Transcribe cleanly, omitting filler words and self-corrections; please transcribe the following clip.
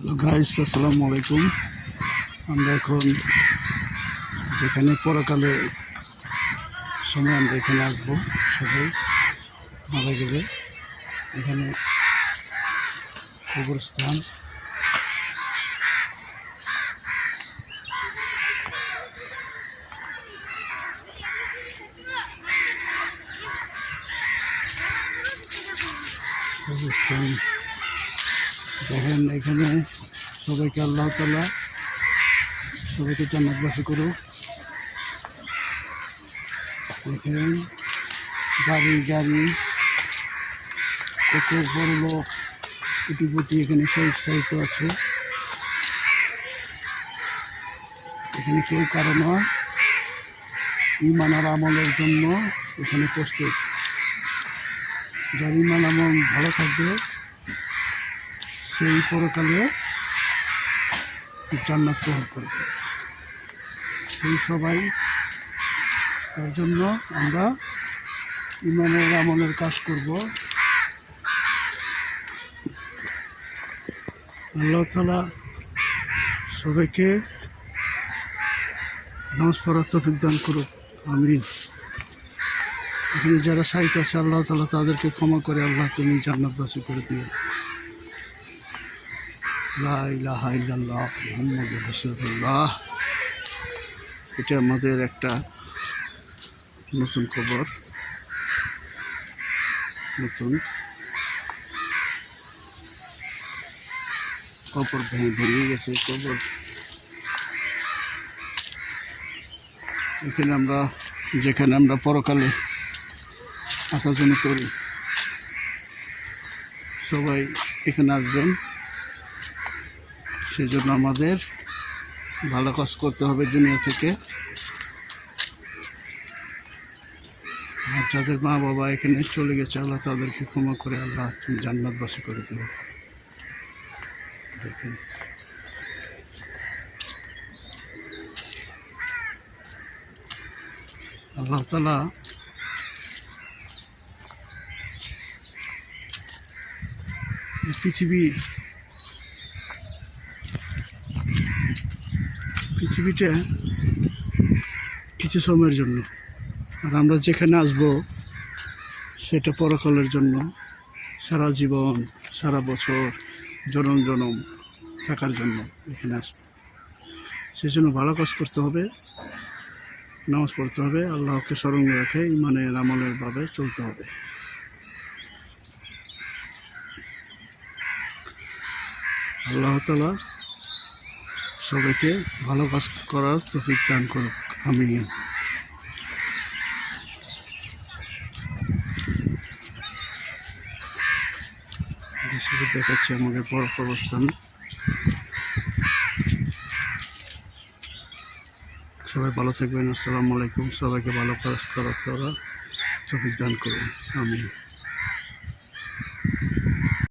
Hello guys, আসসালামু আলাইকুম। আমরা এখন যেখানে পরকালে সময় আমরা এখানে আসবো, সবাই মারা গেলে এখানে কবরস্থান। দেখেন এখানে সবাইকে আল্লাহ তাআলা সবাইকে জান্নাতবাসী করুক। দেখেন গাড়ি কত বড় লোক কোটিপতি এখানে সাহিত্য আছে। এখানে কেউ কারো নয়, ঈমান আর আমলের জন্য এখানে প্রস্তুত। যার ঈমান আমল ভালো থাকবে সেই পরকালে জান্নাত গ্রহণ করবে। সেই সবাই তার জন্য আমরা ঈমানের আমলের কাজ করব। আল্লাহ তাআলা সবাইকে নামাজ পড়ার তৌফিক দান করুক, আমিন। এখানে যারা সাহিত্য আছে আল্লাহ তাআলা তাদেরকে ক্ষমা করে আল্লাহ তুমি জান্নাতবাসী করে দিও। লা ইলাহা ইল্লাল্লাহ মুহাম্মাদুর রাসূলুল্লাহ। এটা আমাদের একটা নতুন কবর, নতুন কবর ভেঙে গেছে কবর। যেখানে আমরা পরকালে আসার জন্য করি, সবাই এখানে আসবেন। সেই জন্য আমাদের ভালো কাজ করতে হবে দুনিয়া থেকে। আর যাদের মা বাবা এখানে চলে গেছে আল্লাহ তাদেরকে ক্ষমা করে আল্লাহ তুমি জান্নাতবাসী করে দেবে। দেখেন আল্লাহ তাআলা পৃথিবীটা কিছু সময়ের জন্য, আর আমরা যেখানে আসব সেটা পরকালের জন্য, সারা জীবন সারা বছর জনম জনম থাকার জন্য এখানে আসবো। সেই জন্য ভালো কাজ করতে হবে, নামাজ পড়তে হবে, আল্লাহকে স্মরণ রেখে ঈমানের আমলের ভাবে চলতে হবে। আল্লাহ তাআলা সবাইকে ভালো কাজ করার তৌফিক দান করুক, আমিন। দেখাচ্ছি আমাদের কবরস্থান। সবাই ভালো থাকবেন। আসসালামু আলাইকুম। সবাইকে ভালো কাজ করার তৌফিক দান করুন, আমিন।